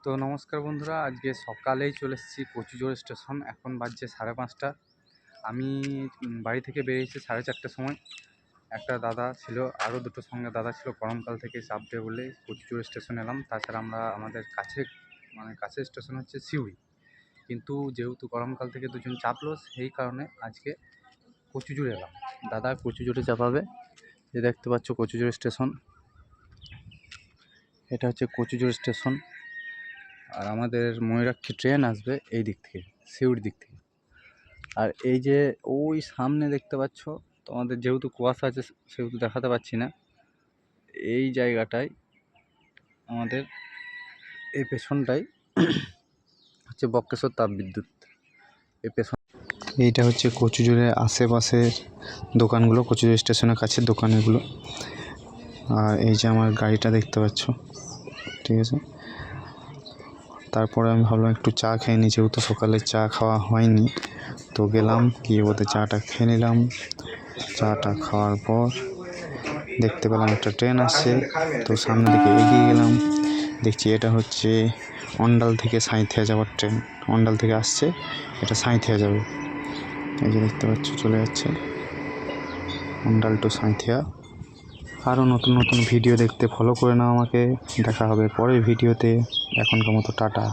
তো নমস্কার বন্ধুরা, আজকে সকালেই চলে এসেছি কচুজোড় স্টেশন। এখন বাজছে 5:30। আমি বাড়ি থেকে বেরিয়েছি 4:30টার সময়। একটা দাদা ছিল, আরও দুটো সঙ্গে দাদা ছিল, গরমকাল থেকে চাপ দেবে বলে কচুজোড় স্টেশন এলাম। তাছাড়া আমাদের কাছে স্টেশন হচ্ছে সিউড়ি, কিন্তু যেহেতু গরমকাল থেকে দুজন চাপলো সেই কারণে আজকে কচুজোড় এলাম। দাদা কচুজোড়ে চাপাবে, যে দেখতে পাচ্ছ কচুজোড় স্টেশন। এটা হচ্ছে কচুজোড় স্টেশন। আর আমাদের ময়ূরাক্ষী ট্রেন আসবে এই দিক থেকে, সিউড়ির দিক থেকে। আর এই যে ওই সামনে দেখতে পাচ্ছ, তোমাদের যেহেতু কুয়াশা আছে সেহেতু দেখাতে পাচ্ছি না, এই জায়গাটায় আমাদের এই পেছনটাই হচ্ছে বক্রেশ্বর তাপবিদ্যুৎ। এই পেছন এইটা হচ্ছে কচুজোড়ের আশেপাশের দোকানগুলো, কচুজোড় স্টেশনের কাছে দোকানগুলো। আর এই যে আমার গাড়িটা দেখতে পাচ্ছ, ঠিক আছে। তারপরে আমি ভাবলাম একটু চা খেয়ে নিই, যেহেতু সকালে চা খাওয়া হয়নি। তো গেলাম, গিয়ে ওদের চাটা খেয়ে নিলাম। চাটা খাওয়ার পর দেখতে পেলাম একটা ট্রেন আসছে, তো সামনের দিকে এগিয়ে গেলাম। দেখছি এটা হচ্ছে অন্ডাল থেকে সাঁইথিয়া যাওয়ার ট্রেন। অন্ডাল থেকে আসছে, এটা সাঁইথিয়া যাবে। এই যে দেখতে পাচ্ছ চলে যাচ্ছে অন্ডাল টু সাঁইথিয়া। আরও নতুন নতুন ভিডিও দেখতে ফলো করে নাও আমাকে। দেখা হবে পরের ভিডিওতে। এখনকার মতো টাটা।